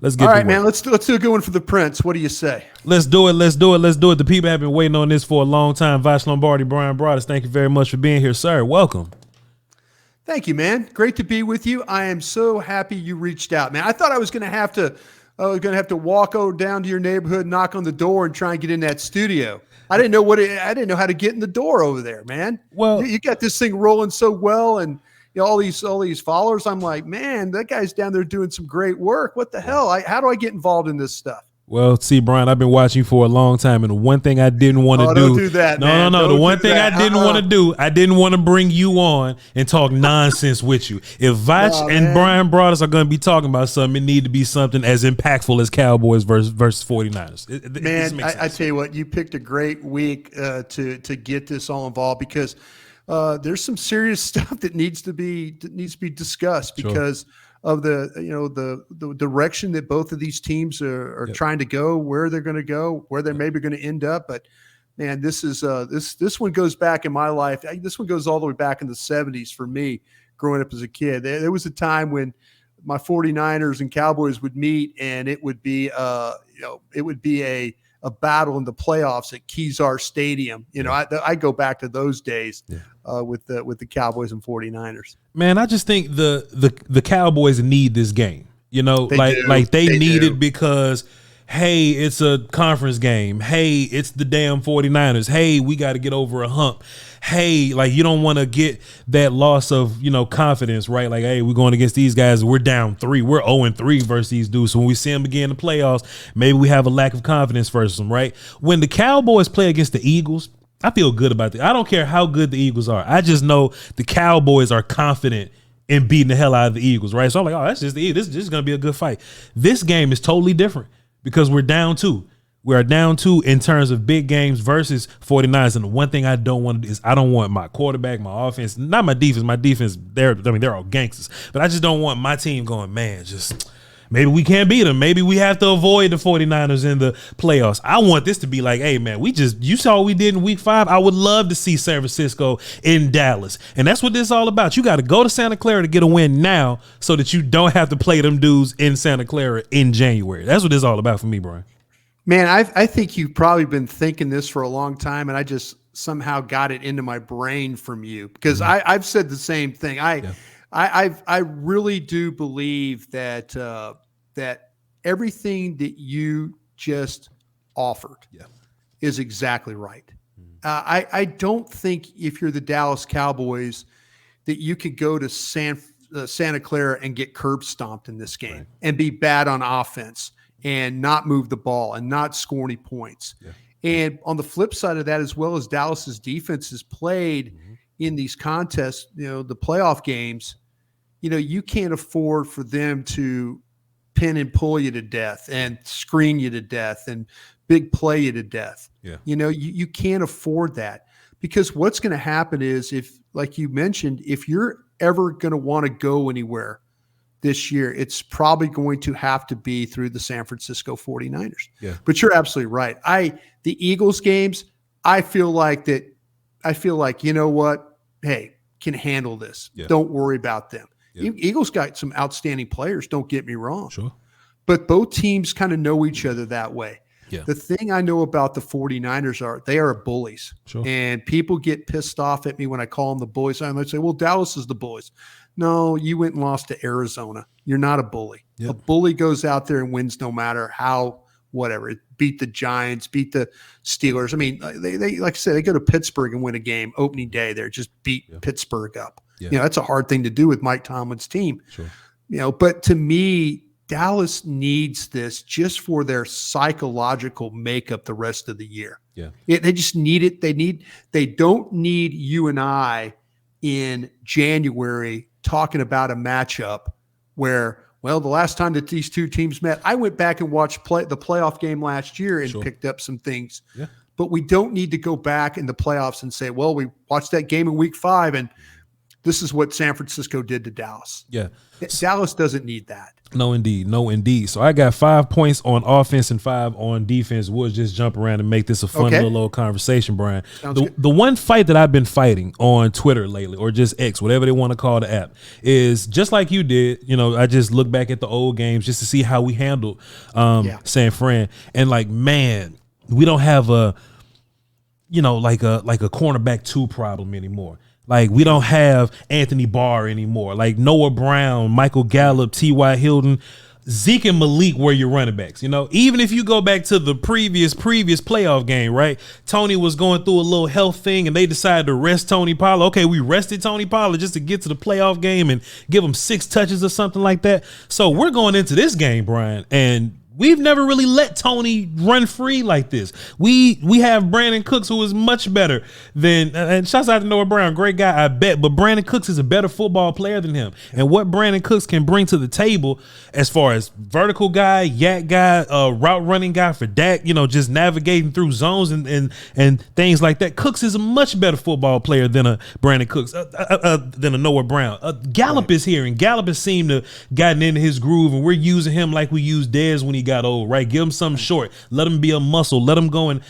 Let's get all right, to work. man. Let's do a good one for the Prince. What do you say? Let's do it. The people have been waiting on this for a long time. Voch Lombardi, Bryan Broaddus, thank you very much for being here, sir. Welcome. Thank you, man. Great to be with you. I am so happy you reached out, man. I thought I was going to have to walk down to your neighborhood, knock on the door, and try and get in that studio. I didn't know how to get in the door over there, man. Well, you got this thing rolling so well, and all these followers. I'm like, man, that guy's down there doing some great work. What the hell? How do I get involved in this stuff? Well, see, Bryan, I've been watching you for a long time, and the one thing I didn't want to Don't do that, man. No. The one thing I didn't want to do, I didn't want to bring you on and talk nonsense with you. If Voch and Bryan Broaddus are going to be talking about something, it need to be something as impactful as Cowboys versus 49ers. Man, I tell you what, you picked a great week to get this all involved, because there's some serious stuff that needs to be discussed because of the direction that both of these teams are trying to go, where they're going to go, where they're maybe going to end up. But man, this is this one goes back in my life. This one goes all the way back in the 70s for me, growing up as a kid. There was a time when my 49ers and Cowboys would meet, and it would be a battle in the playoffs at Kezar Stadium. I go back to those days with the Cowboys and 49ers. Man, I just think the Cowboys need this game. They need it because, hey, it's a conference game. Hey, it's the damn 49ers. Hey, we got to get over a hump. Hey, you don't want to get that loss of, confidence, right? Like, hey, we're going against these guys. We're down 3. We're 0-3 versus these dudes. So when we see them again in the playoffs, maybe we have a lack of confidence versus them, right? When the Cowboys play against the Eagles, I feel good about it. I don't care how good the Eagles are. I just know the Cowboys are confident in beating the hell out of the Eagles, right? So I'm like, oh, that's just the Eagles. This is going to be a good fight. This game is totally different because we're down 2. We are down 2 in terms of big games versus 49ers. And the one thing I don't want to do is I don't want my quarterback, my offense, not my defense. My defense, they're all gangsters. But I just don't want my team going, man, just maybe we can't beat them. Maybe we have to avoid the 49ers in the playoffs. I want this to be like, hey, man, you saw what we did in week 5. I would love to see San Francisco in Dallas. And that's what this is all about. You got to go to Santa Clara to get a win now so that you don't have to play them dudes in Santa Clara in January. That's what this is all about for me, Bryan. Man, I think you've probably been thinking this for a long time, and I just somehow got it into my brain from you, because I've said the same thing. I really do believe that that everything that you just offered is exactly right. I don't think if you're the Dallas Cowboys that you could go to Santa Clara and get curb stomped in this game and be bad on offense and not move the ball and not score any points. Yeah. And on the flip side of that, as well as Dallas's defense has played in these contests, the playoff games, you can't afford for them to pin and pull you to death and screen you to death and big play you to death. Yeah. You can't afford that, because what's going to happen is, if, like you mentioned, if you're ever going to want to go anywhere this year, it's probably going to have to be through the San Francisco 49ers. Yeah. But you're absolutely right. The Eagles games, I feel like, you know what? Hey, can handle this. Yeah. Don't worry about them. Yeah. Eagles got some outstanding players, don't get me wrong. Sure. But both teams kind of know each other that way. Yeah. The thing I know about the 49ers they are bullies. Sure. And people get pissed off at me when I call them the bullies. And they say, well, Dallas is the bullies. No, you went and lost to Arizona. You're not a bully. Yep. A bully goes out there and wins no matter how, whatever. Beat the Giants, beat the Steelers. I mean, they like I said, they go to Pittsburgh and win a game opening day there, just beat Pittsburgh up. Yeah. That's a hard thing to do with Mike Tomlin's team. Sure. But to me, Dallas needs this just for their psychological makeup the rest of the year. Yeah. They just need it. They don't need you and I in January talking about a matchup where, well, the last time that these two teams met, I went back and watched the playoff game last year and picked up some things. Yeah. But we don't need to go back in the playoffs and say, well, we watched that game in week 5 and This is what San Francisco did to Dallas. Yeah. Dallas doesn't need that. No, indeed. No, indeed. So I got 5 points on offense and 5 on defense. We'll just jump around and make this a fun little conversation, Brian. The one fight that I've been fighting on Twitter lately, or just X, whatever they want to call the app, is just like you did. I just look back at the old games just to see how we handled San Fran. And like, man, we don't have a cornerback 2 problem anymore. Like, we don't have Anthony Barr anymore. Like, Noah Brown, Michael Gallup, T.Y. Hilton, Zeke and Malik were your running backs. Even if you go back to the previous playoff game, right? Tony was going through a little health thing, and they decided to rest Tony Pollard. Okay, we rested Tony Pollard just to get to the playoff game and give him 6 touches or something like that. So we're going into this game, Brian, and we've never really let Tony run free like this. We have Brandon Cooks, who is much better than, and shouts out to Noah Brown, great guy, I bet, but Brandon Cooks is a better football player than him. And what Brandon Cooks can bring to the table as far as vertical guy, yak guy, route running guy for Dak, just navigating through zones and things like that. Cooks is a much better football player than a Brandon Cooks, than a Noah Brown. Gallup is here, and Gallup has seemed to gotten into his groove, and we're using him like we used Dez when he got old, right? Give him something short. Let him be a muscle. Let him go and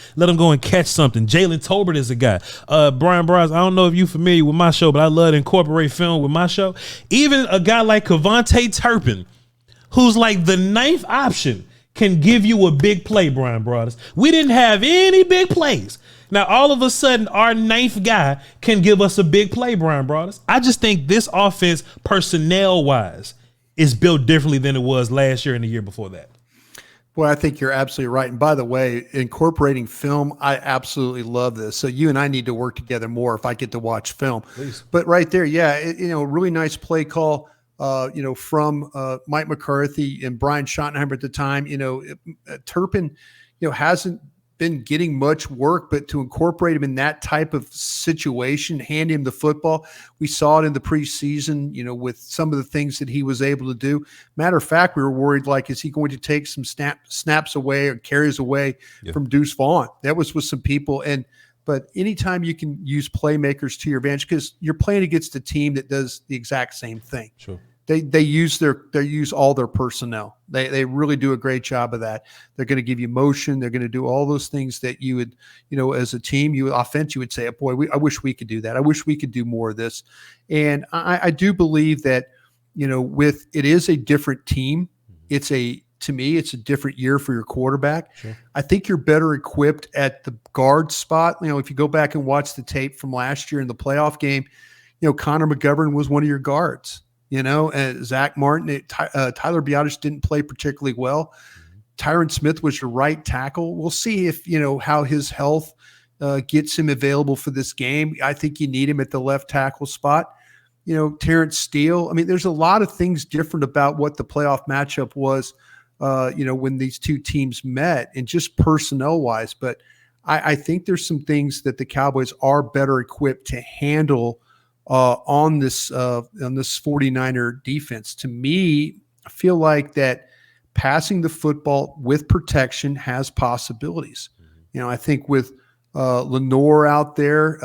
catch something. Jalen Tolbert is a guy. Bryan Broaddus, I don't know if you're familiar with my show, but I love to incorporate film with my show. Even a guy like Kevontae Turpin, who's like the 9th option, can give you a big play, Bryan Broaddus. We didn't have any big plays. Now, all of a sudden, our 9th guy can give us a big play, Bryan Broaddus. I just think this offense, personnel-wise, is built differently than it was last year and the year before that. Well, I think you're absolutely right. And by the way, incorporating film, I absolutely love this. So you and I need to work together more if I get to watch film. Please. But right there, really nice play call, from Mike McCarthy and Brian Schottenheimer at the time. Turpin, hasn't been getting much work, but to incorporate him in that type of situation, hand him the football. We saw it in the preseason, with some of the things that he was able to do. Matter of fact, we were worried, like, is he going to take some snaps away or carries away from Deuce Vaughn? That was with some people. But anytime you can use playmakers to your advantage, because you're playing against a team that does the exact same thing. Sure. They use all their personnel. They really do a great job of that. They're going to give you motion. They're going to do all those things that you would, as a team, you would say, boy, I wish we could do that. I wish we could do more of this. And I do believe that, it is a different team. To me, it's a different year for your quarterback. Sure. I think you're better equipped at the guard spot. If you go back and watch the tape from last year in the playoff game, Connor McGovern was one of your guards. Zach Martin, Tyler Broaddus didn't play particularly well. Tyron Smith was your right tackle. We'll see if, how his health gets him available for this game. I think you need him at the left tackle spot. Terrence Steele. I mean, there's a lot of things different about what the playoff matchup was, when these two teams met, and just personnel wise. But I think there's some things that the Cowboys are better equipped to handle on this 49er defense. To me, I feel like that passing the football with protection has possibilities. I think with Lenore out there,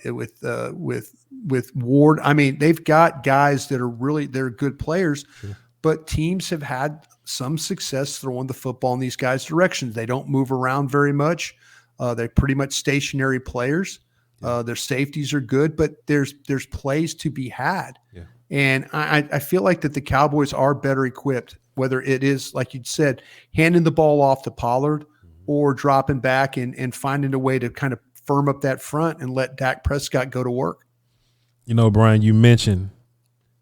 with Ward, I mean, they've got guys that are they're good players, sure. But teams have had some success throwing the football in these guys' directions. They don't move around very much. They're pretty much stationary players. Their safeties are good, but there's plays to be had. Yeah. And I feel like that the Cowboys are better equipped, whether it is, like you said, handing the ball off to Pollard or dropping back and finding a way to kind of firm up that front and let Dak Prescott go to work. Brian, you mentioned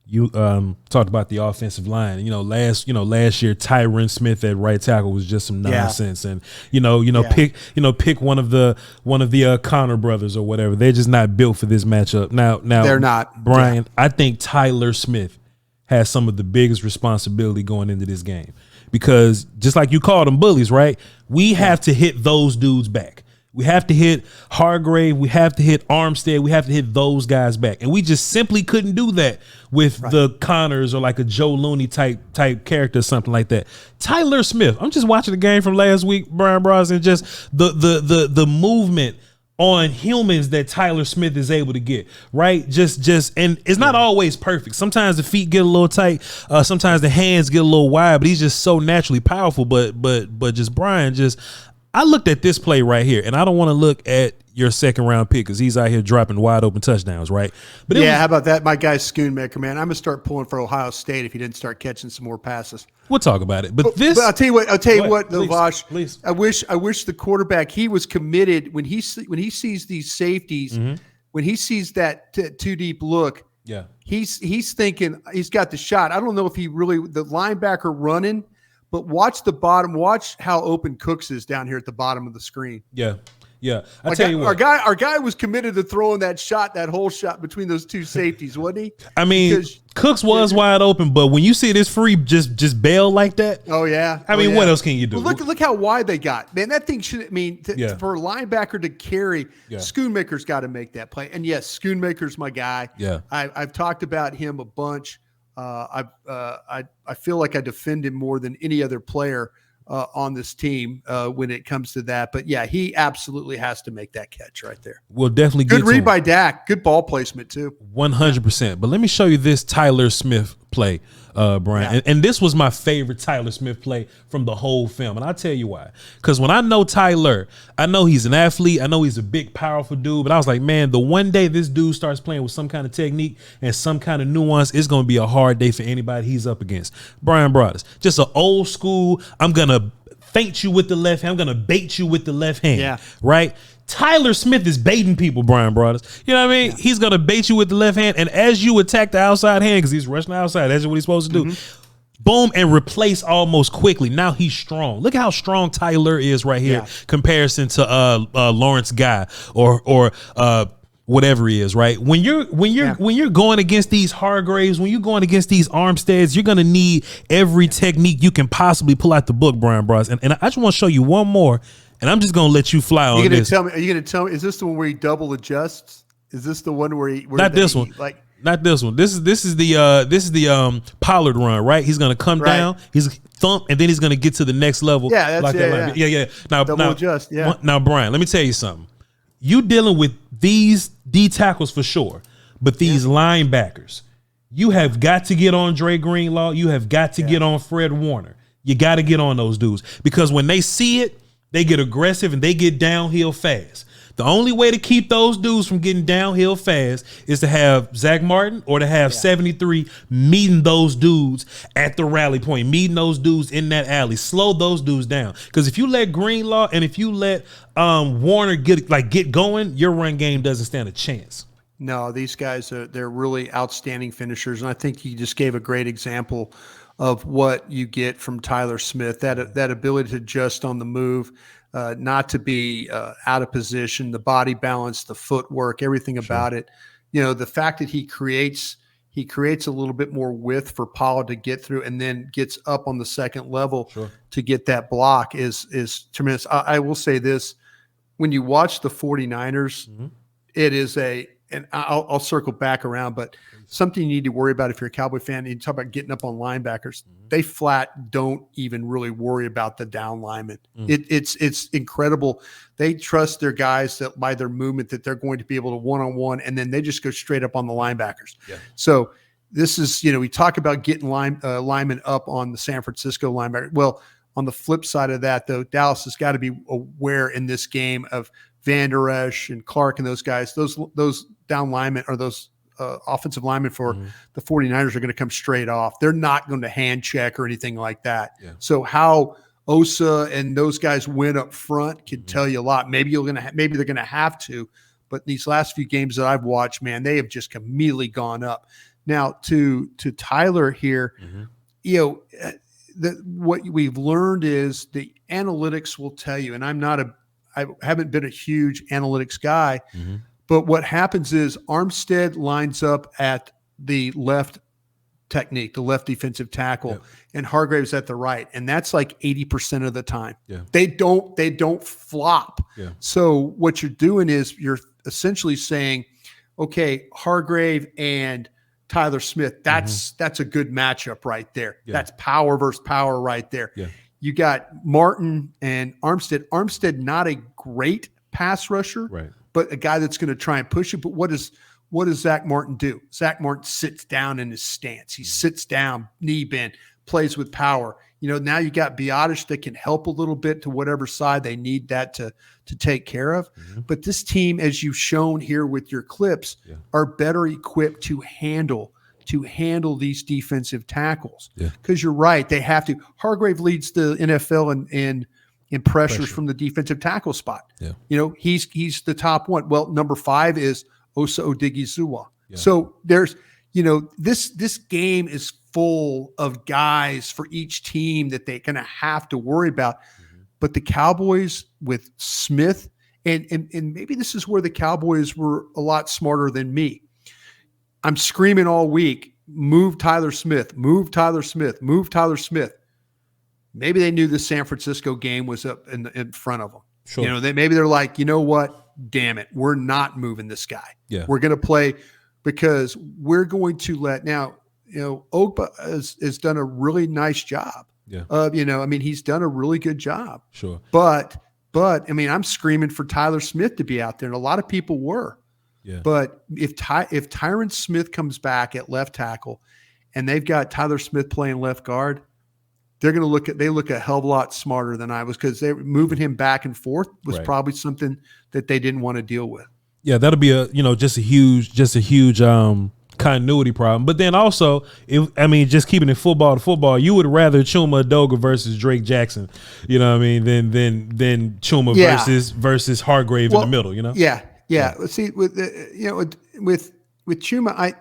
you talked about the offensive line. Last year Tyron Smith at right tackle was just some nonsense, and pick one of the Connor brothers or whatever. They're just not built for this matchup. Now they're not. Brian, yeah. I think Tyler Smith has some of the biggest responsibility going into this game, because just like you called them bullies, right? We have to hit those dudes back. We have to hit Hargrave. We have to hit Armstead. We have to hit those guys back. And we just simply couldn't do that with the Connors or like a Joe Looney type character, something like that. Tyler Smith. I'm just watching the game from last week, Bryan Broaddus, and just the movement on humans that Tyler Smith is able to get, right? And it's not always perfect. Sometimes the feet get a little tight. Sometimes the hands get a little wide, but he's just so naturally powerful. But just Bryan, I looked at this play right here, and I don't want to look at your second round pick because he's out here dropping wide open touchdowns, right? But how about that? My guy Schoonmaker, man. I'm gonna start pulling for Ohio State if he didn't start catching some more passes. We'll talk about it. But I'll tell you what, Voch. Please. I wish the quarterback, he was committed when he sees these safeties, when he sees that too deep look. Yeah, he's thinking he's got the shot. I don't know if the linebacker running, but watch the bottom. Watch how open Cooks is down here at the bottom of the screen. Yeah. Our guy was committed to throwing that whole shot between those two safeties, wasn't he? I mean, Cooks was wide open, but when you see this free just bail like that, oh yeah. What else can you do? Well, look how wide they got, man. That thing should. I mean, for a linebacker to carry, Schoonmaker's got to make that play. And yes, Schoonmaker's my guy. Yeah, I've talked about him a bunch. I feel like I defend him more than any other player on this team when it comes to that. But yeah, he absolutely has to make that catch right there. We'll definitely good read by Dak. Good ball placement too. 100%. But let me show you this Tyler Smith play, Bryan. And this was my favorite Tyler Smith play from the whole film. And I'll tell you why. Because when I know Tyler, I know he's an athlete. I know he's a big, powerful dude. But I was like, man, the one day this dude starts playing with some kind of technique and some kind of nuance, it's going to be a hard day for anybody he's up against. Bryan Broaddus, just an old school, I'm going to feint you with the left hand. I'm going to bait you with the left hand. Yeah. Right? Tyler Smith is baiting people, Bryan Broaddus. You know what I mean? Yeah. He's going to bait you with the left hand. And as you attack the outside hand, because he's rushing outside, that's what he's supposed to do. Boom, and replace almost quickly. Now he's strong. Look how strong Tyler is right here, comparison to Lawrence Guy or whatever he is, right? When you're going against these Hargraves, when you're going against these Armsteads, you're gonna need every technique you can possibly pull out the book, Bryan Broaddus. And I just want to show you one more, and I'm just gonna let you fly on this. Are you gonna tell me? Is this the one where he double adjusts? Is this the one where he? Not this one. Not this one. This is the Pollard run, right? He's gonna come down, he's thump, and then he's gonna get to the next level. Yeah, that's yeah. Now adjust. Yeah. Now, Bryan, let me tell you something. You dealing with these D tackles for sure, but these linebackers, you have got to get on Dre Greenlaw. You have got to get on Fred Warner. You got to get on those dudes because when they see it, they get aggressive and they get downhill fast. The only way to keep those dudes from getting downhill fast is to have Zach Martin or to have 73 meeting those dudes at the rally point, meeting those dudes in that alley. Slow those dudes down. Because if you let Greenlaw and if you let Warner get going, your run game doesn't stand a chance. No, these guys they're really outstanding finishers, and I think he just gave a great example of what you get from Tyler Smith. That ability to adjust on the move. Not to be out of position, the body balance, the footwork, everything about it. You know, the fact that he creates a little bit more width for Pollard to get through and then gets up on the second level to get that block is tremendous. I will say this, when you watch the 49ers, it is and I'll circle back around, but something you need to worry about if you're a Cowboy fan, and you talk about getting up on linebackers, they flat don't even really worry about the down lineman. It's incredible. They trust their guys that by their movement that they're going to be able to one-on-one, and then they just go straight up on the linebackers. Yeah. So this is, we talk about getting linemen up on the San Francisco linebacker. Well, on the flip side of that, though, Dallas has got to be aware in this game of Van Der Esch and Clark and those guys, those down linemen or those offensive linemen for the 49ers are going to come straight off. They're not going to hand check or anything like that. Yeah. So how Osa and those guys win up front can tell you a lot. Maybe they're going to have to, but these last few games that I've watched, man, they have just immediately gone up. Now to Tyler here, what we've learned is the analytics will tell you, and I haven't been a huge analytics guy, but what happens is Armstead lines up at the left technique, the left defensive tackle, and Hargrave's at the right, and that's like 80% of the time. Yeah. They don't flop. Yeah. So what you're doing is you're essentially saying, okay, Hargrave and Tyler Smith, that's a good matchup right there. Yeah. That's power versus power right there. Yeah. You got Martin and Armstead. Armstead, not a great pass rusher, right, but a guy that's going to try and push you. But what does Zach Martin do? Zach Martin sits down in his stance. He sits down, knee bend, plays with power. Now you got Broaddus that can help a little bit to whatever side they need that to take care of. Mm-hmm. But this team, as you've shown here with your clips, are better equipped to handle these defensive tackles. Because you're right, they have to. Hargrave leads the NFL in pressures from the defensive tackle spot. He's the top one. Well, number 5 is Osa Odighizuwa. So there's, this game is full of guys for each team that they're going to have to worry about. Mm-hmm. But the Cowboys with Smith, and maybe this is where the Cowboys were a lot smarter than me. I'm screaming all week, move Tyler Smith, move Tyler Smith, move Tyler Smith. Maybe they knew the San Francisco game was up in front of them. Sure. Maybe they're like, you know what? Damn it. We're not moving this guy. We're going to play because we're going to now, Ogba has done a really nice job. He's done a really good job. Sure. But I'm screaming for Tyler Smith to be out there, and a lot of people were. Yeah. But if Tyron Smith comes back at left tackle, and they've got Tyler Smith playing left guard, they're going to look a hell of a lot smarter than I was, because they were moving him back and forth was probably something that they didn't want to deal with. Yeah, that'll be just a huge continuity problem. But then also, just keeping it football to football, you would rather Chuma Edoga versus Drake Jackson, than Chuma versus Hargrave in the middle, Yeah. See, with Chuma,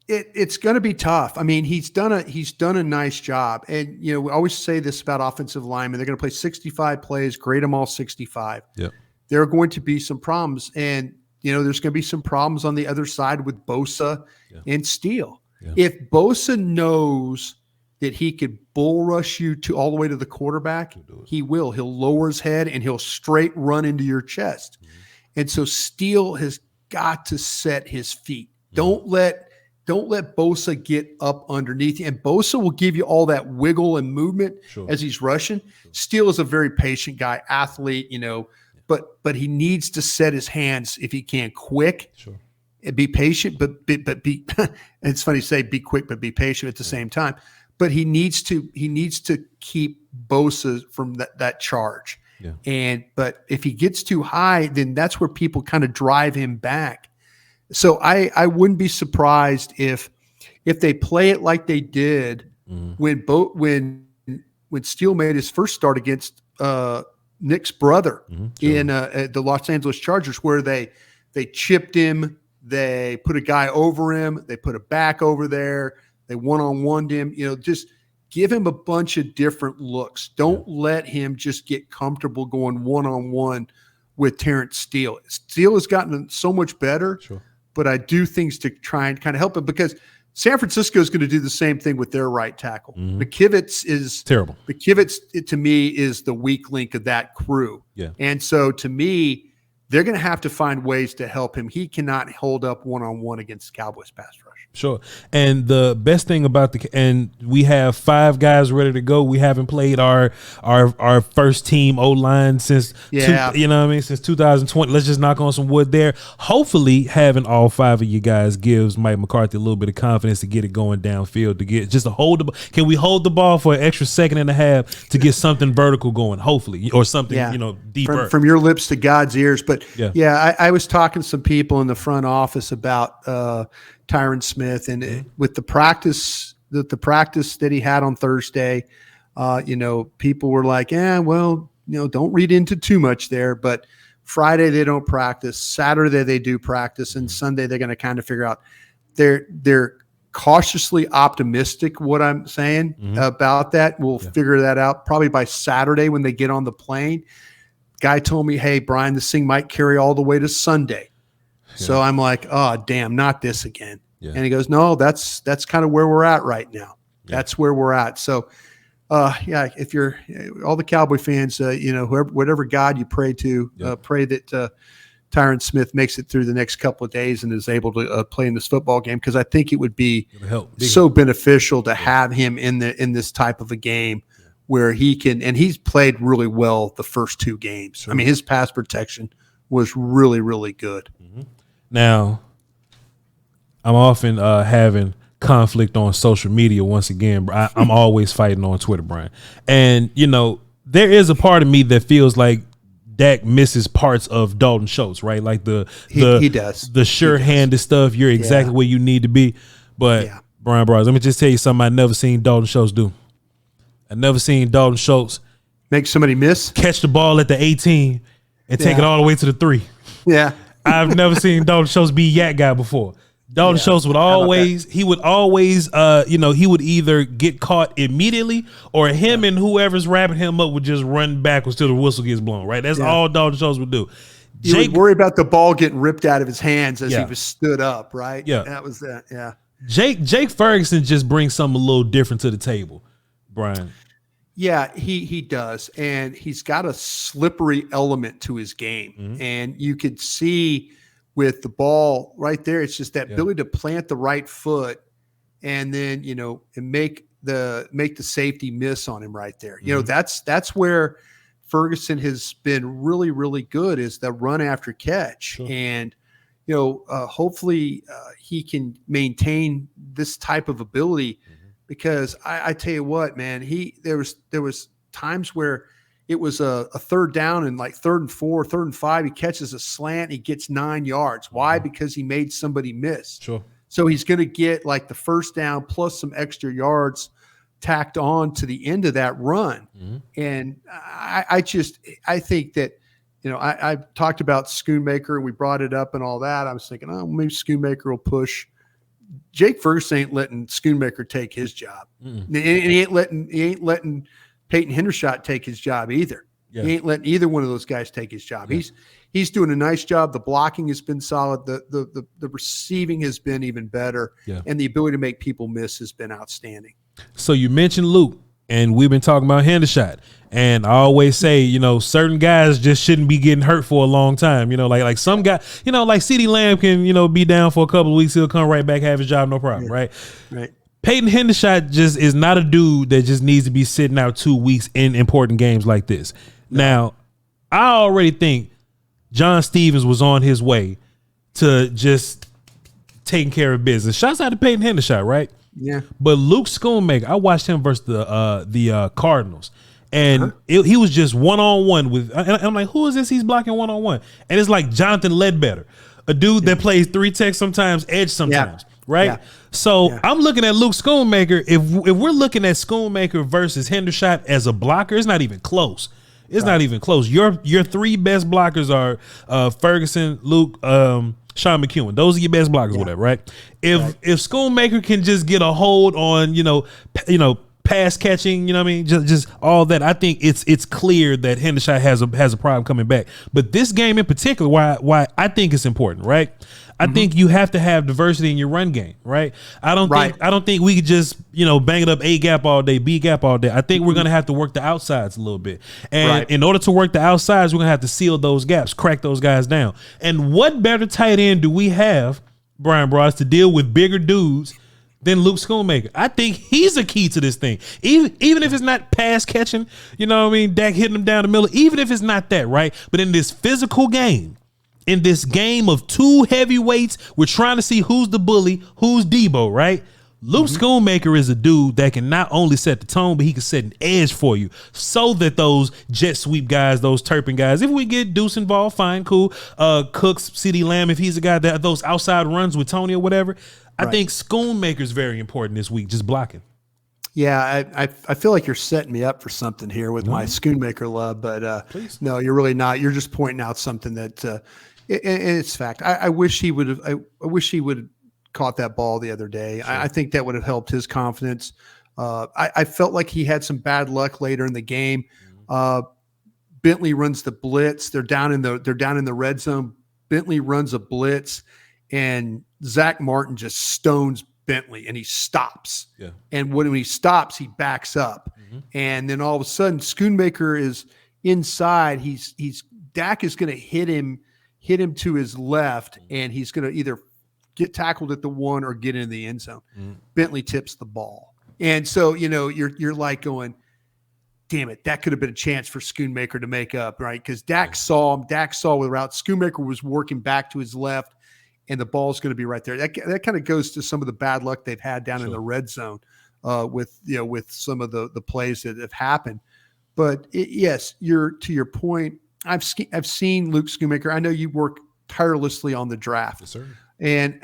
it's going to be tough. He's done a nice job, and we always say this about offensive linemen: they're going to play 65 plays, grade them all 65. Yeah, there are going to be some problems, and there's going to be some problems on the other side with Bosa and Steele. Yeah. If Bosa knows that he could bull rush you all the way to the quarterback, he will. He'll lower his head and he'll straight run into your chest. Mm-hmm. And so Steele has got to set his feet. Mm-hmm. Don't let Bosa get up underneath you. And Bosa will give you all that wiggle and movement as he's rushing. Sure. Steele is a very patient guy, athlete, but he needs to set his hands if he can quick. Sure. And be patient, but be it's funny to say be quick but be patient at the same time. But he needs to keep Bosa from that charge. Yeah. But if he gets too high, then that's where people kind of drive him back. So I wouldn't be surprised if they play it like they did when Steele made his first start against Nick's brother in the Los Angeles Chargers, where they chipped him, they put a guy over him, they put a back over there, they one-on-one'd him. Just give him a bunch of different looks. Don't let him just get comfortable going one-on-one with Terrence Steele. Steele has gotten so much better, but I do things to try and kind of help him, because San Francisco is going to do the same thing with their right tackle. Mm-hmm. McKivitz is terrible. McKivitz, to me, is the weak link of that crew. Yeah. And so, to me, they're going to have to find ways to help him. He cannot hold up one-on-one against the Cowboys pass rush. Sure. And the best thing about and we have 5 guys ready to go. We haven't played our first team O-line since since 2020. Let's just knock on some wood there. Hopefully having all 5 of you guys gives Mike McCarthy a little bit of confidence to get it going downfield, to get just to hold the. Can we hold the ball for an extra second and a half to get something vertical going? Hopefully, or something deeper from your lips to God's ears. But I was talking to some people in the front office about Tyron Smith, and with the practice that he had on Thursday, people were like, don't read into too much there. But Friday they don't practice, Saturday they do practice, and Sunday they're going to kind of figure out. They're cautiously optimistic. What I'm saying about that, we'll figure that out probably by Saturday when they get on the plane. Guy told me, "Hey, Brian, this thing might carry all the way to Sunday." So I'm like, oh, damn, not this again. Yeah. And he goes, no, that's kind of where we're at right now. Yeah. That's where we're at. So, if you're all the Cowboy fans, whatever God you pray to, pray that Tyron Smith makes it through the next couple of days and is able to play in this football game, because I think it would be so beneficial to have him in this type of a game where he can – and he's played really well the first 2 games. Sure. His pass protection was really, really good. Mm-hmm. Now, I'm often having conflict on social media once again. I'm always fighting on Twitter, Brian. And, there is a part of me that feels like Dak misses parts of Dalton Schultz, right? Like he does. The sure-handed stuff. You're exactly where you need to be. But Bryan Broaddus, let me just tell you something I never seen Dalton Schultz do. I never seen Dalton Schultz make somebody miss, catch the ball at the 18 and take it all the way to the 3. Yeah. I've never seen Dalton Schultz be yak guy before. Dalton Schultz would always, he would either get caught immediately or him and whoever's wrapping him up would just run backwards till the whistle gets blown, right? That's all Dalton Schultz would do. You would worry about the ball getting ripped out of his hands as he was stood up, right? Yeah. That was that, yeah. Jake Ferguson just brings something a little different to the table, Brian. Yeah, he does. And he's got a slippery element to his game. Mm-hmm. And you could see with the ball right there, it's just that ability to plant the right foot and then, and make the safety miss on him right there. Mm-hmm. That's where Ferguson has been really, really good, is the run after catch. Sure. And, hopefully he can maintain this type of ability, because I tell you what, man, there was times where it was a third down and like 3rd and 4, 3rd and 5. He catches a slant. He gets 9 yards. Why? Because he made somebody miss. Sure. So he's going to get like the first down plus some extra yards tacked on to the end of that run. Mm-hmm. And I think that, I talked about Schoonmaker and we brought it up and all that. I was thinking, maybe Schoonmaker will push. Jake Ferguson ain't letting Schoonmaker take his job. Mm-mm. And he ain't letting Peyton Hendershot take his job either. Yeah. He ain't letting either one of those guys take his job. Yeah. He's doing a nice job. The blocking has been solid. The receiving has been even better. Yeah. And the ability to make people miss has been outstanding. So you mentioned Luke, and we've been talking about Hendershot. And I always say, certain guys just shouldn't be getting hurt for a long time. Like some guy, like CeeDee Lamb can, be down for a couple of weeks. He'll come right back, have his job, no problem, right? Right. Peyton Hendershot just is not a dude that just needs to be sitting out 2 weeks in important games like this. No. Now, I already think John Stevens was on his way to just taking care of business. Shouts out to Peyton Hendershot, right? Yeah. But Luke Schoonmaker, I watched him versus the Cardinals. And he was just one-on-one with, and I'm like, who is this? He's blocking one-on-one. And it's like Jonathan Ledbetter, a dude that plays 3 techs sometimes, edge sometimes, right? Yeah. So I'm looking at Luke Schoonmaker. If we're looking at Schoonmaker versus Hendershot as a blocker, it's not even close. It's not even close. Your 3 best blockers are Ferguson, Luke, Sean McEwen. Those are your best blockers, whatever, right? If Schoonmaker can just get a hold on, pass catching, just all that, I think it's clear that Hendershot has a problem coming back. But this game in particular, why I think it's important, right? I think you have to have diversity in your run game, right? I don't think we could just, bang it up A gap all day, B gap all day. I think we're gonna have to work the outsides a little bit. And in order to work the outsides, we're gonna have to seal those gaps, crack those guys down. And what better tight end do we have, Bryan Broaddus, to deal with bigger dudes than Luke Schoonmaker? I think he's a key to this thing. Even if it's not pass catching, Dak hitting him down the middle, even if it's not that, right? But in this physical game, in this game of 2 heavyweights, we're trying to see who's the bully, who's Debo, right? Luke Schoonmaker is a dude that can not only set the tone, but he can set an edge for you so that those jet sweep guys, those Turpin guys, if we get Deuce involved, fine, cool. Cooks, CeeDee Lamb, if he's a guy that those outside runs with Tony or whatever, I think Schoonmaker is very important this week, just blocking. Yeah, I feel like you're setting me up for something here with my Schoonmaker love, but no, you're really not. You're just pointing out something that it's fact. I wish he would have. I wish he would have caught that ball the other day. Sure. I think that would have helped his confidence. I felt like he had some bad luck later in the game. Bentley runs the blitz. They're down in the red zone. Bentley runs a blitz, and Zach Martin just stones Bentley, and he stops. Yeah. And when he stops, he backs up, and then all of a sudden, Schoonmaker is inside. Dak is going to hit him to his left, and he's going to either get tackled at the 1 or get in the end zone. Bentley tips the ball. And so, you're like going, damn it, that could have been a chance for Schoonmaker to make up, right? Because Dak saw him. Dak saw the route. Schoonmaker was working back to his left, and the ball's going to be right there. That kind of goes to some of the bad luck they've had down in the red zone with some of the plays that have happened. But yes, to your point, I've seen Luke Schoonmaker. I know you work tirelessly on the draft. Yes, sir. And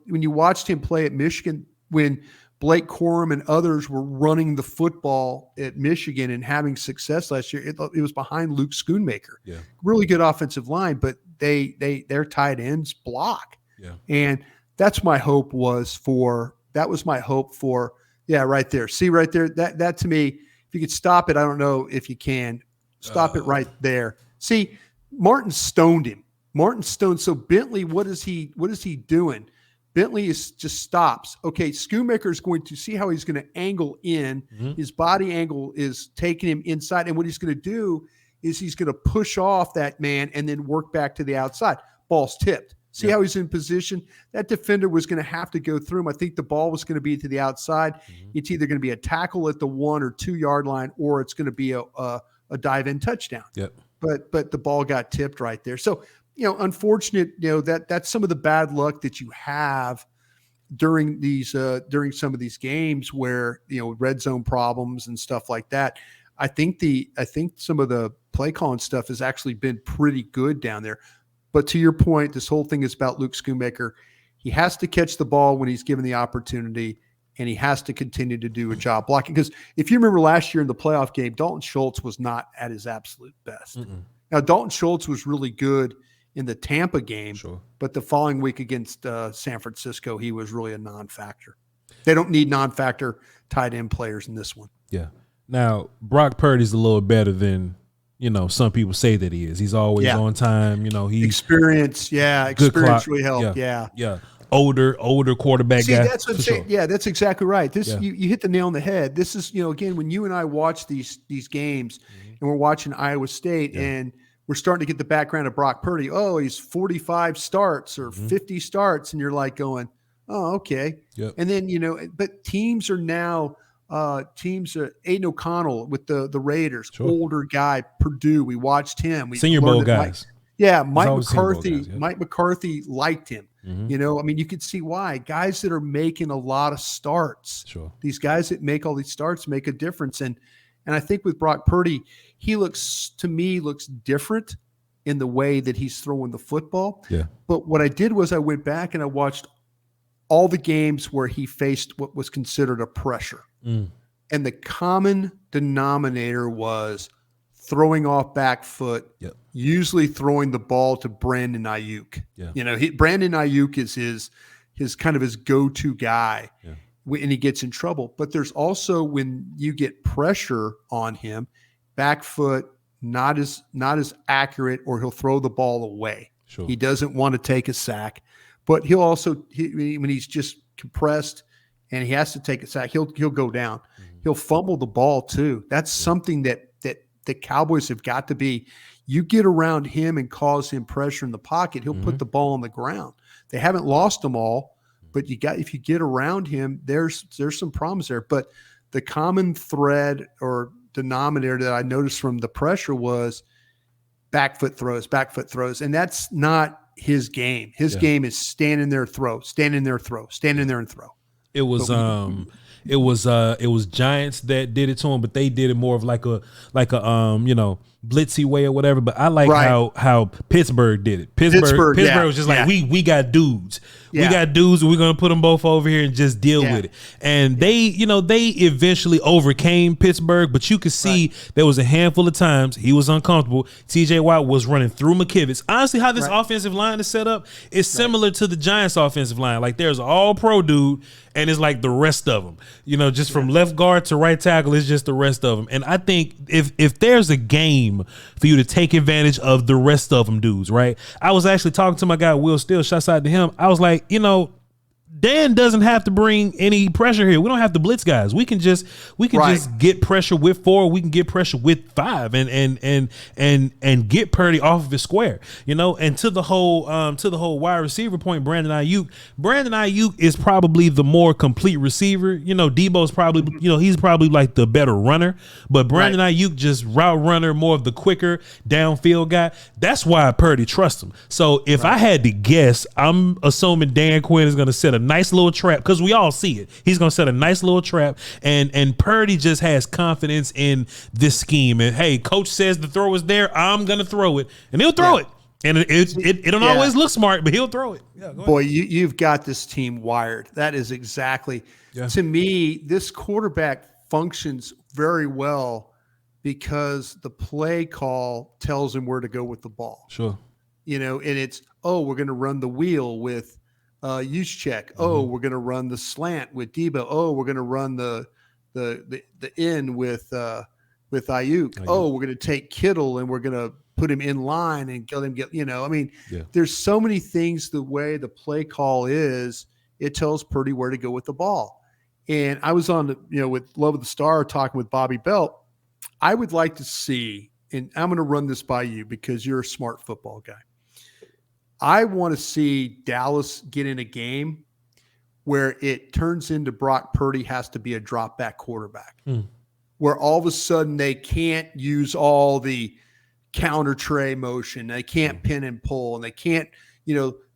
when you watched him play at Michigan, when Blake Corum and others were running the football at Michigan and having success last year, it was behind Luke Schoonmaker. Yeah. Really good offensive line, but their tight ends block. Yeah. And that's my hope for right there. See right there, that to me, if you could stop it, I don't know if you can. Stop it right there. See, Martin stoned him. So Bentley, what is he doing? Bentley just stops. Okay, Schoonmaker is going to see how he's going to angle in. Mm-hmm. His body angle is taking him inside. And what he's going to do is he's going to push off that man and then work back to the outside. Ball's tipped. See how he's in position? That defender was going to have to go through him. I think the ball was going to be to the outside. Mm-hmm. It's either going to be a tackle at the 1 or 2 yard line, or it's going to be a dive-in touchdown. Yep. But the ball got tipped right there. So, unfortunate, that's some of the bad luck that you have during some of these games where, red zone problems and stuff like that. I think some of the play calling stuff has actually been pretty good down there. But to your point, this whole thing is about Luke Schoonmaker. He has to catch the ball when he's given the opportunity, and he has to continue to do a job blocking. Because if you remember last year in the playoff game, Dalton Schultz was not at his absolute best. Mm-mm. Now, Dalton Schultz was really good in the Tampa game, but the following week against San Francisco, he was really a non-factor. They don't need non-factor tight end players in this one. Yeah. Now, Brock Purdy's a little better than, some people say that he is. He's always on time. He's experience. Yeah. Experience really helped. Yeah. Older quarterback guy. That's what I'm saying. Yeah, that's exactly right. You hit the nail on the head. This is, again, when you and I watch these games and we're watching Iowa State and we're starting to get the background of Brock Purdy. Oh, he's 45 starts or 50 starts. And you're like going, oh, okay. Yep. And then, but teams are now, Aiden O'Connell with the Raiders, older guy, Purdue. We watched him. Senior Bowl guys. Mike McCarthy liked him. Mm-hmm. You could see why. Guys that are making a lot of starts. Sure. These guys that make all these starts make a difference. And I think with Brock Purdy, he looks different in the way that he's throwing the football. Yeah. But what I did was I went back and I watched all the games where he faced what was considered a pressure. Mm. And the common denominator was throwing off back foot, usually throwing the ball to Brandon Ayuk. Yeah. Brandon Ayuk is his kind of his go-to guy. Yeah. And he gets in trouble. But there's also when you get pressure on him, back foot, not as accurate, or he'll throw the ball away. Sure. He doesn't want to take a sack. But he'll also, when he's just compressed and he has to take a sack, he'll go down. Mm-hmm. He'll fumble the ball too. That's something that the Cowboys have got to be. You get around him and cause him pressure in the pocket, he'll put the ball on the ground. They haven't lost them all, but if you get around him, there's some problems there. But the common thread or denominator that I noticed from the pressure was back foot throws. And that's not his game. His game is stand in there, throw, stand in there, throw, stand in there and throw. It was Giants that did it to him, but they did it more of like a blitzy way or whatever. But I like how Pittsburgh did it. Pittsburgh was just like, we got dudes. Yeah. We got dudes, and we're gonna put them both over here and just deal with it. And they eventually overcame Pittsburgh, but you could see there was a handful of times he was uncomfortable. TJ Watt was running through McKivitz. Honestly, how this offensive line is set up is similar to the Giants offensive line. Like there's all pro dude, and it's like the rest of them. Just from left guard to right tackle, it's just the rest of them. And I think if there's a game for you to take advantage of the rest of them dudes, right? I was actually talking to my guy Will Steele, shouts out to him. I was like, Dan doesn't have to bring any pressure here. We don't have to blitz guys. We can just get pressure with 4. We can get pressure with 5 and get Purdy off of his square, and to the whole wide receiver point, Brandon Ayuk is probably the more complete receiver. Debo's probably, he's probably like the better runner, but Brandon Ayuk just route runner, more of the quicker downfield guy. That's why Purdy trusts him. So if I had to guess, I'm assuming Dan Quinn is going to set a nice little trap, because we all see it. He's going to set a nice little trap, and Purdy just has confidence in this scheme. And hey, coach says the throw is there, I'm going to throw it, and he'll throw it. And it don't always look smart, but he'll throw it. Yeah, boy, you've got this team wired. That is exactly, to me, this quarterback functions very well because the play call tells him where to go with the ball. Sure. And it's, we're going to run the wheel with use check. We're going to run the slant with Debo. We're going to run the in with Ayuk. We're going to take Kittle and we're going to put him in line and let him get, there's so many things. The way the play call is, it tells Purdy where to go with the ball. And I was on with Love of the Star talking with Bobby Belt. I would like to see, and I'm going to run this by you because you're a smart football guy. I want to see Dallas get in a game where it turns into Brock Purdy has to be a drop back quarterback, where all of a sudden they can't use all the counter tray motion. They can't pin and pull, and they can't,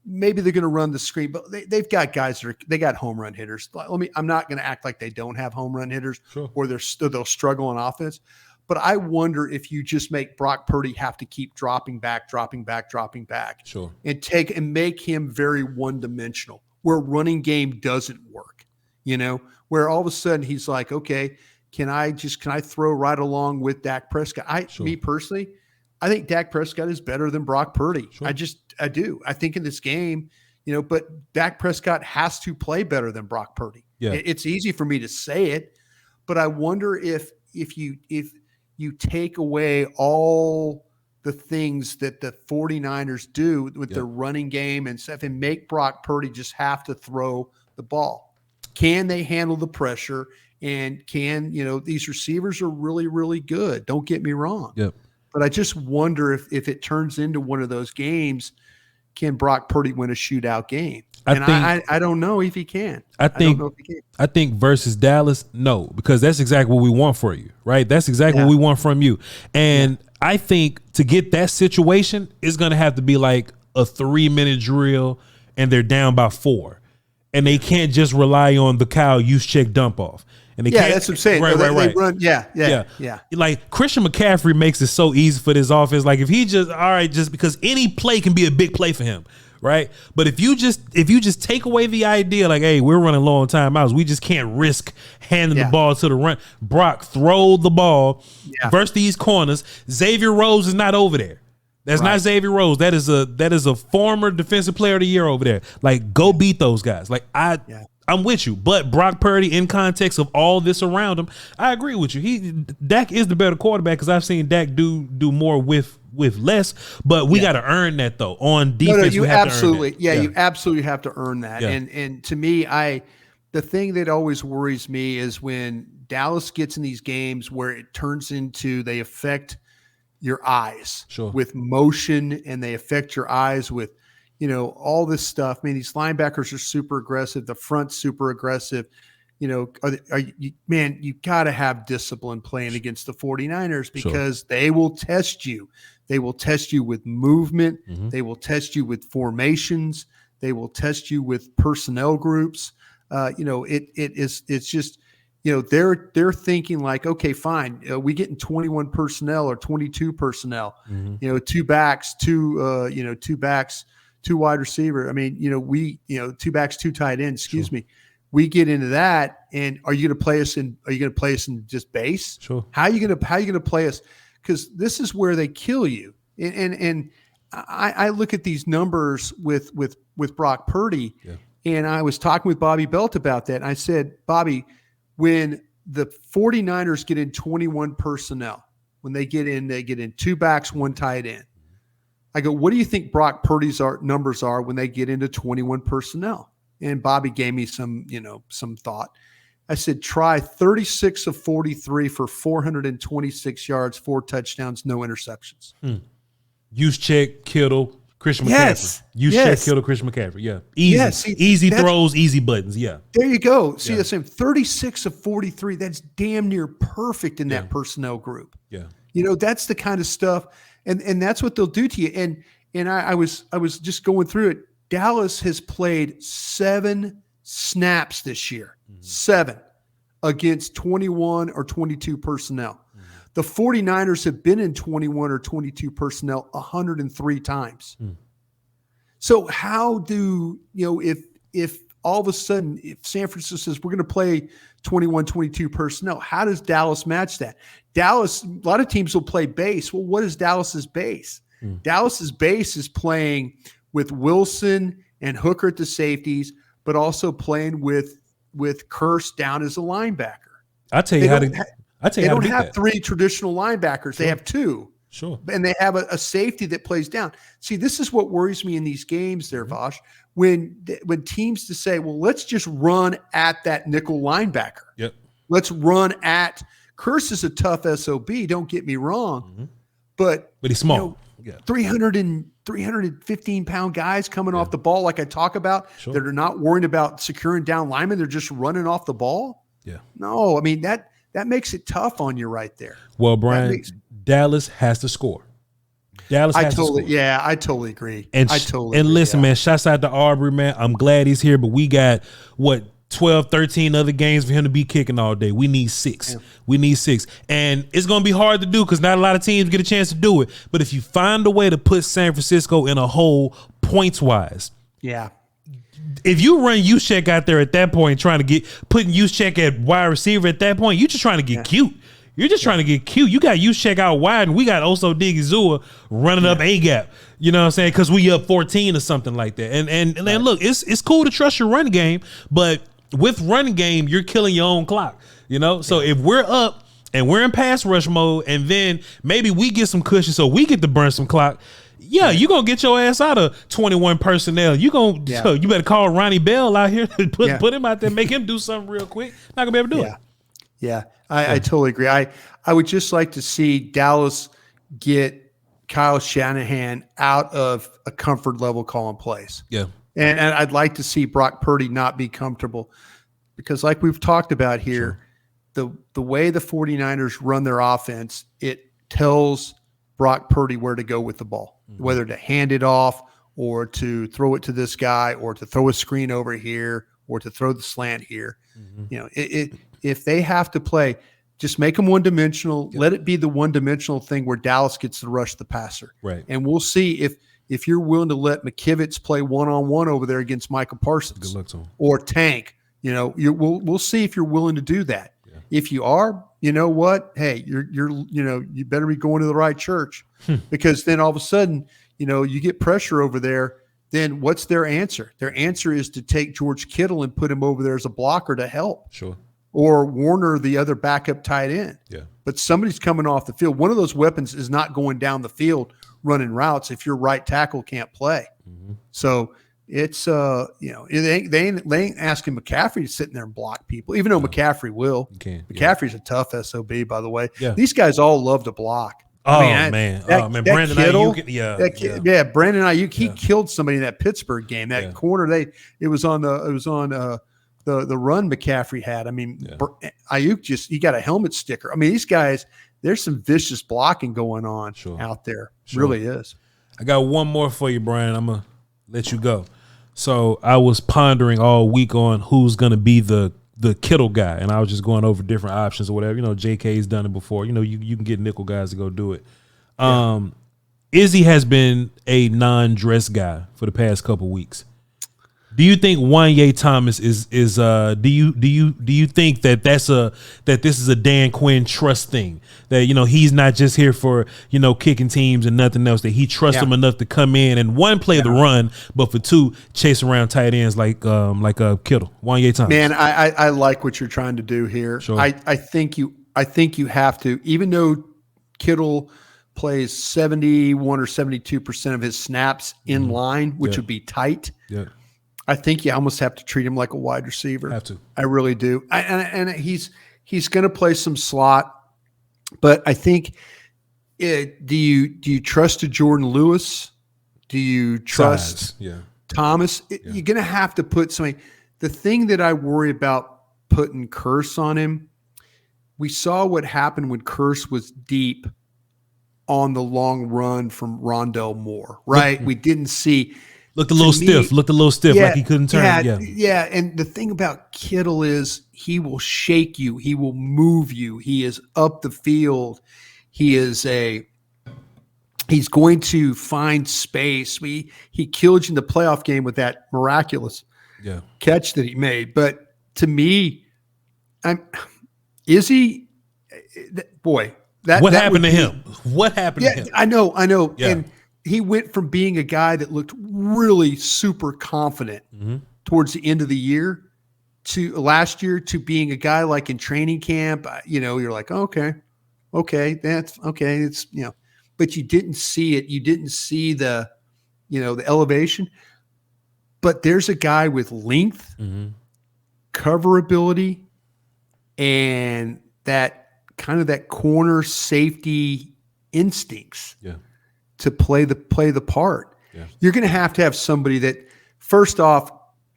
maybe they're going to run the screen, but they've got guys they got home run hitters. I'm not going to act like they don't have home run hitters, or they'll struggle on offense. But I wonder if you just make Brock Purdy have to keep dropping back, and make him very one-dimensional, where running game doesn't work, where all of a sudden he's like, okay, can I throw right along with Dak Prescott? Me personally, I think Dak Prescott is better than Brock Purdy. Sure. I do. I think in this game, but Dak Prescott has to play better than Brock Purdy. Yeah. It's easy for me to say it, but I wonder if you take away all the things that the 49ers do with their running game and stuff and make Brock Purdy just have to throw the ball. Can they handle the pressure? And these receivers are really, really good. Don't get me wrong. Yep. But I just wonder if it turns into one of those games, can Brock Purdy win a shootout game? I don't know if he can. I think versus Dallas, no, because that's exactly what we want for you, right? That's exactly what we want from you. And I think to get that situation, it's going to have to be like a 3-minute drill and they're down by 4. And they can't just rely on the Kyle use check dump off. And they can't, that's what I'm saying. Right. They run, yeah. Like Christian McCaffrey makes it so easy for this offense. Like if he just because any play can be a big play for him, right? But if you just take away the idea, like, hey, we're running low on timeouts, we just can't risk handing the ball to the run. Brock, throw the ball versus these corners. Xavier Rhodes is not over there. That's not Xavier Rhodes. That is a former defensive player of the year over there. Like, go beat those guys. Like I'm with you, but Brock Purdy, in context of all this around him, I agree with you. Dak is the better quarterback because I've seen Dak do more with less. But we got to earn that though on defense. You absolutely, you absolutely have to earn that. Yeah. And to me, the thing that always worries me is when Dallas gets in these games where it turns into they affect your eyes with motion, and they affect your eyes with all this stuff. I mean, these linebackers are super aggressive. The front's super aggressive. You got to have discipline playing against the 49ers because they will test you. They will test you with movement. Mm-hmm. They will test you with formations. They will test you with personnel groups. It's just, they're thinking like, okay, fine. We getting 21 personnel or 22 personnel, 2 backs, 2 backs, 2 wide receiver. I mean, 2 backs, 2 tight ends, excuse me. We get into that. And are you going to play us in just base? Sure. How are you going to play us? Cause this is where they kill you. And I look at these numbers with Brock Purdy and I was talking with Bobby Belt about that. And I said, Bobby, when the 49ers get in 21 personnel, when they get in 2 backs, 1 tight end. I go, what do you think Brock Purdy's numbers are when they get into 21 personnel? and Bobby gave me some thought. I said, try 36 of 43 for 426 yards, 4 touchdowns, no interceptions. Use check, Kittle, Christian McCaffrey. Yes. Use check, Kittle, Christian McCaffrey. Yeah. Easy. Easy throws, easy buttons. Yeah. There you go. See, that's 36 of 43. That's damn near perfect in that personnel group. Yeah. That's the kind of stuff. And that's what they'll do to you. And I was just going through it. Dallas has played 7 snaps this year. 7 against 21 or 22 personnel. The 49ers have been in 21 or 22 personnel 103 times. So how do, if all of a sudden, if San Francisco says we're going to play 21, 22 personnel, how does Dallas match that? Dallas, a lot of teams will play base. Well, what is Dallas's base? Dallas's base is playing with Wilson and Hooker at the safeties, but also playing with Curse down as a linebacker. I'll tell you how to. They don't have 3 traditional linebackers. They have 2. Sure. And they have a safety that plays down. See, this is what worries me in these games there, Voch, when teams to say, well, let's just run at that nickel linebacker. Yep. Let's run at Curse is a tough SOB. Don't get me wrong. But he's small. 315-pound guys coming off the ball, like I talk about, that are not worried about securing down linemen. They're just running off the ball. Yeah. No, I mean, that makes it tough on you right there. Well, Brian, Dallas has to score. Dallas has to score. Yeah, I totally agree. And listen, man, shouts out to Aubrey, man. I'm glad he's here, but we got 12, 13 other games for him to be kicking all day. We need 6. Yeah. We need 6. And it's going to be hard to do because not a lot of teams get a chance to do it. But if you find a way to put San Francisco in a hole points-wise. Yeah. If you run Juszczyk out there at that point putting Juszczyk at wide receiver at that point, you're just trying to get cute. You're just trying to get cute. You got Juszczyk out wide, and we got Oso Digizua running up A-gap. You know what I'm saying? Because we up 14 or something like that. And then look, it's cool to trust your run game, but with run game, you're killing your own clock. So if we're up and we're in pass rush mode, and then maybe we get some cushion so we get to burn some clock, you're going to get your ass out of 21 personnel. You better call Ronnie Bell out here and put him out there, make him do something real quick. Not going to be able to do it. Yeah, I totally agree. I would just like to see Dallas get Kyle Shanahan out of a comfort level calling plays. Yeah. And I'd like to see Brock Purdy not be comfortable because like we've talked about here, the way the 49ers run their offense, it tells Brock Purdy where to go with the ball, whether to hand it off or to throw it to this guy or to throw a screen over here or to throw the slant here. If they have to play, just make them one-dimensional. Let it be the one-dimensional thing where Dallas gets to rush the passer. Right. And we'll see if you're willing to let McKivitz play one-on-one over there against Micah Parsons. Good luck to him. Or Tank. We'll see if you're willing to do that. Yeah. If you are, you know what? Hey, you better be going to the right church because then all of a sudden, you get pressure over there. Then what's their answer? Their answer is to take George Kittle and put him over there as a blocker to help. Sure. Or Warner, the other backup tight end. Yeah. But somebody's coming off the field. One of those weapons is not going down the field running routes if your right tackle can't play. So it's they ain't asking McCaffrey to sit in there and block people, even though McCaffrey will. McCaffrey's a tough SOB, by the way. Yeah. These guys all love to block. Man, Brandon Kittle, Ayuk, Brandon Ayuk, he killed somebody in that Pittsburgh game. That corner, it was on the run McCaffrey had. I mean, Ayuk he got a helmet sticker. I mean, these guys, there's some vicious blocking going on out there. Really is. I got one more for you, Brian. I'm gonna let you go. So I was pondering all week on who's gonna be the Kittle guy, and I was just going over different options or whatever. JK's done it before. You can get nickel guys to go do it. Izzy has been a non-dress guy for the past couple weeks. Do you think Wanye Thomas is do you think that this is a Dan Quinn trust thing, that he's not just here for kicking teams and nothing else, that he trusts them enough to come in and one, play the run, but for two, chase around tight ends like Kittle, Wanye Thomas? Man, I like what you're trying to do here. Sure. I think you have to, even though Kittle plays 71 or 72% of his snaps in line, which would be tight. Yeah. I think you almost have to treat him like a wide receiver. Have to. I really do. And he's going to play some slot, but I think do you trust a Jordan Lewis? Do you trust Thomas? You're going to have to put something. The thing that I worry about putting Curse on him, we saw what happened when Curse was deep on the long run from Rondell Moore, right? We didn't see. Looked a little stiff, like he couldn't turn. Yeah. And the thing about Kittle is he will shake you. He will move you. He is up the field. He's going to find space. He killed you in the playoff game with that miraculous catch that he made. But to me, what happened to him? What happened to him? I know. Yeah. And he went from being a guy that looked really super confident towards the end of the year to last year to being a guy like in training camp. You're like, okay, that's okay. It's, but you didn't see it. You didn't see the elevation. But there's a guy with length, cover ability, and that kind of that corner safety instincts to play the part. Yeah. You're going to have somebody that, first off,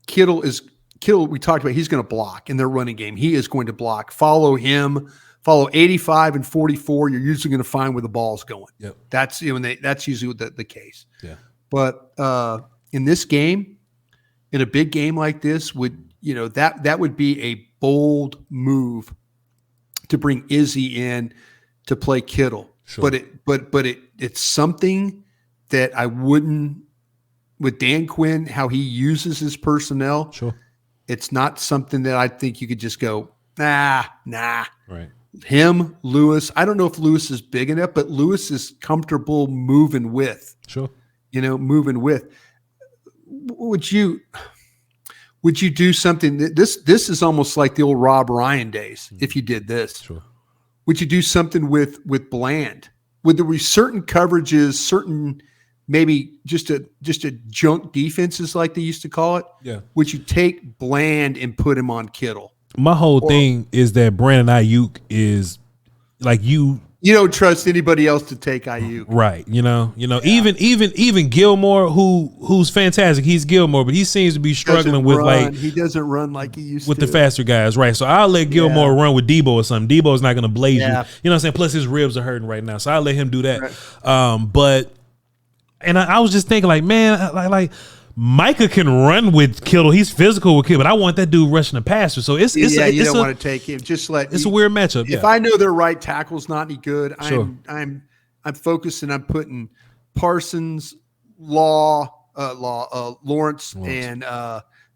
Kittle, we talked about, he's going to block in their running game. He is going to block. Follow him. Follow 85 and 44. You're usually going to find where the ball's going. Yep. That's that's usually the case. Yeah. But in this game, in a big game like this, that would be a bold move to bring Izzy in to play Kittle. Sure. But it's something that I wouldn't, with Dan Quinn, how he uses his personnel. Sure. It's not something that I think you could just go, nah. Right. Him, Lewis. I don't know if Lewis is big enough, but Lewis is comfortable moving with. Sure. Moving with. Would you do something? This is almost like the old Rob Ryan days. If you did this, sure. Would you do something with Bland? Would there be certain coverages, certain maybe just a junk defenses like they used to call it? Yeah. Would you take Bland and put him on Kittle? My whole thing is that Brandon Ayuk is like you. You don't trust anybody else to take Ayuk. Right. Even Gilmore, who's fantastic. He's Gilmore, but he seems to be struggling with he doesn't run like he used with the faster guys. Right. So I'll let Gilmore run with Debo or something. Debo's not going to blaze you. You know what I'm saying? Plus his ribs are hurting right now. So I'll let him do that. Right. I was just thinking like, man, like Micah can run with Kittle. He's physical with Kittle, but I want that dude rushing the passer. So you don't want to take him. It's a weird matchup. If I know their right tackle's not any good, sure. I'm focusing on putting Parsons, Lawrence, and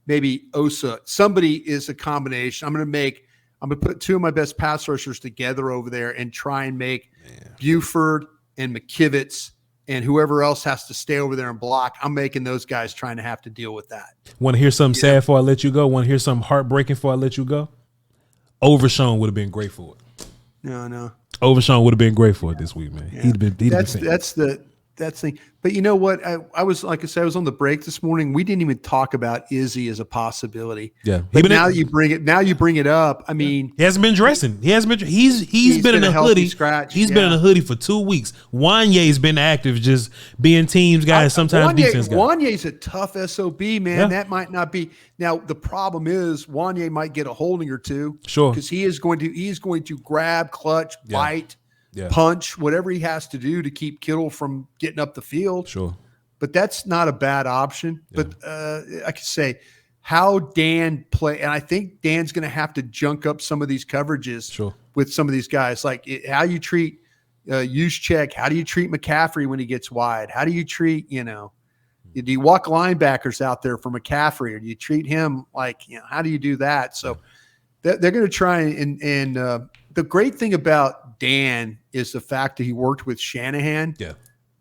maybe Osa. Somebody is a combination. I'm going to put two of my best pass rushers together over there and try and make Buford and McKivitz and whoever else has to stay over there and block. I'm making those guys trying to have to deal with that. Want to hear something sad before I let you go? Want to hear something heartbreaking before I let you go? Overshown would have been great for it. No. Overshown would have been great for it this week, man. Yeah. That's the thing. But you know what? I was, like I said, I was on the break this morning. We didn't even talk about Izzy as a possibility. Yeah. But now you bring it up. I mean, he hasn't been dressing. He's been in a hoodie. He's been in a hoodie for 2 weeks. Wanye's been active, just being teams guys, sometimes defense guys. Wanye's a tough SOB, man. Yeah. That might not be. Now the problem is Wanye might get a holding or two. Sure. Because he's going to grab, clutch, bite. Yeah. Punch, whatever he has to do to keep Kittle from getting up the field. Sure. But that's not a bad option. Yeah. But I could say how Dan play, and I think Dan's going to have to junk up some of these coverages with some of these guys. Like how you treat Juszczyk, how do you treat McCaffrey when he gets wide? How do you treat, do you walk linebackers out there for McCaffrey, or do you treat him like, how do you do that? So they're going to try and the great thing about Dan is the fact that he worked with Shanahan. Yeah.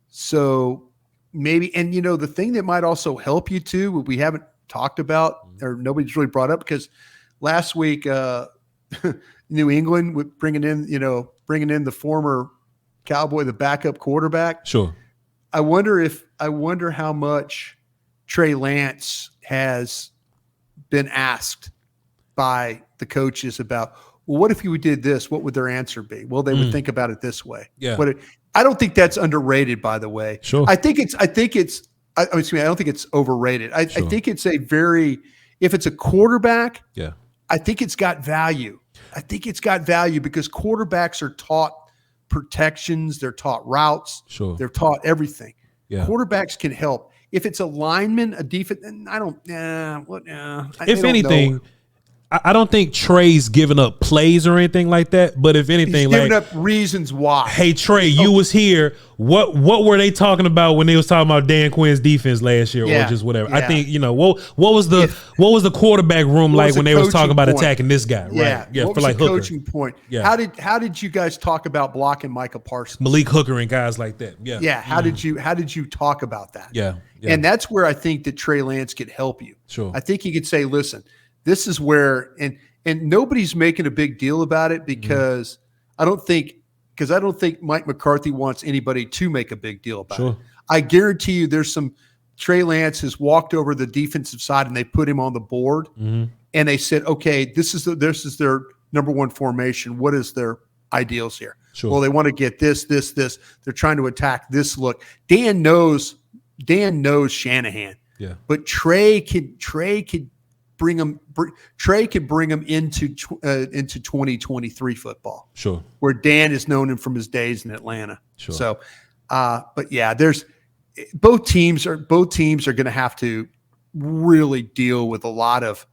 So maybe, and the thing that might also help you too, what we haven't talked about or nobody's really brought up, because last week, New England with bringing in the former Cowboy, the backup quarterback. Sure. I wonder how much Trey Lance has been asked by the coaches about, well, what if you did this? What would their answer be? Well, they would think about it this way. Yeah. But I don't think that's underrated, by the way. Sure. I don't think it's overrated. I think it's if it's a quarterback, I think it's got value. I think it's got value because quarterbacks are taught protections. They're taught routes. Sure. They're taught everything. Yeah. Quarterbacks can help. If it's a lineman, a defense, I don't. If anything, I don't think Trey's giving up plays or anything like that. But if anything, he's giving up reasons why. Hey Trey, you was here. What were they talking about when they was talking about Dan Quinn's defense last year, or just whatever? I think what was the quarterback room like when they was talking about attacking this guy? Right? Yeah. What was the coaching point? Yeah. How did you guys talk about blocking Micah Parsons, Malik Hooker, and guys like that? Yeah. Yeah. How did you talk about that? Yeah. And that's where I think that Trey Lance could help you. Sure. I think he could say, listen, this is where, and nobody's making a big deal about it because I don't think Mike McCarthy wants anybody to make a big deal about it. I guarantee you there's some Trey Lance has walked over the defensive side and they put him on the board and they said, okay, this is their number one formation. What is their ideals here? Sure. Well, they want to get this. They're trying to attack this look. Dan knows Shanahan. Yeah. But Trey could bring him into 2023 football. Sure. Where Dan has known him from his days in Atlanta. Sure. So, but yeah, there's both teams are going to have to really deal with a lot of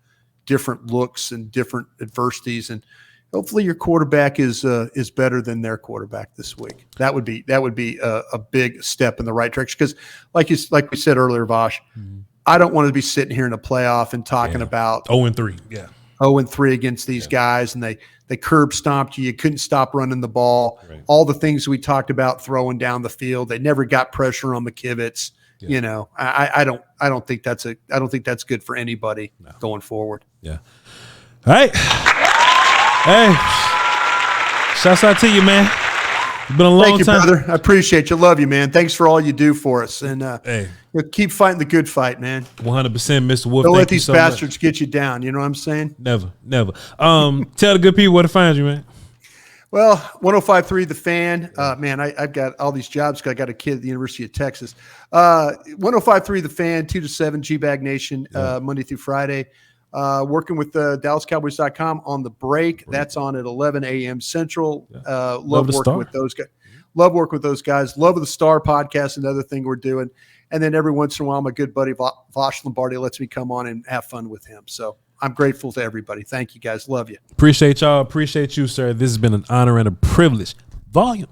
different looks and different adversities, and hopefully your quarterback is better than their quarterback this week. That would be a big step in the right direction because, like we said earlier, Voch, I don't want to be sitting here in a playoff and talking about 0-3. Yeah. 0-3 against these guys, and they curb stomped you. You couldn't stop running the ball. Right. All the things we talked about throwing down the field. They never got pressure on McKivitz. Yeah. You know, I don't think that's good for anybody going forward. Yeah. All right. Hey, shouts out to you, man. It's been a long time. Thank you, brother. I appreciate you. Love you, man. Thanks for all you do for us. And keep fighting the good fight, man. 100%, Mr. Wolf. Don't let these bastards get you down. You know what I'm saying? Never. Tell the good people where to find you, man. Well, 105.3 The Fan. Man, I've got all these jobs. I got a kid at the University of Texas. 105.3 The Fan, 2 to 7, G-Bag Nation, Monday through Friday. Working with DallasCowboys.com on the break. That's on at 11 a.m. Central. Love working with those guys. Love working with those guys. Love of the Star podcast, another thing we're doing. And then every once in a while, my good buddy Voch Lombardi lets me come on and have fun with him. So I'm grateful to everybody. Thank you, guys. Love you. Appreciate y'all. Appreciate you, sir. This has been an honor and a privilege. Volume.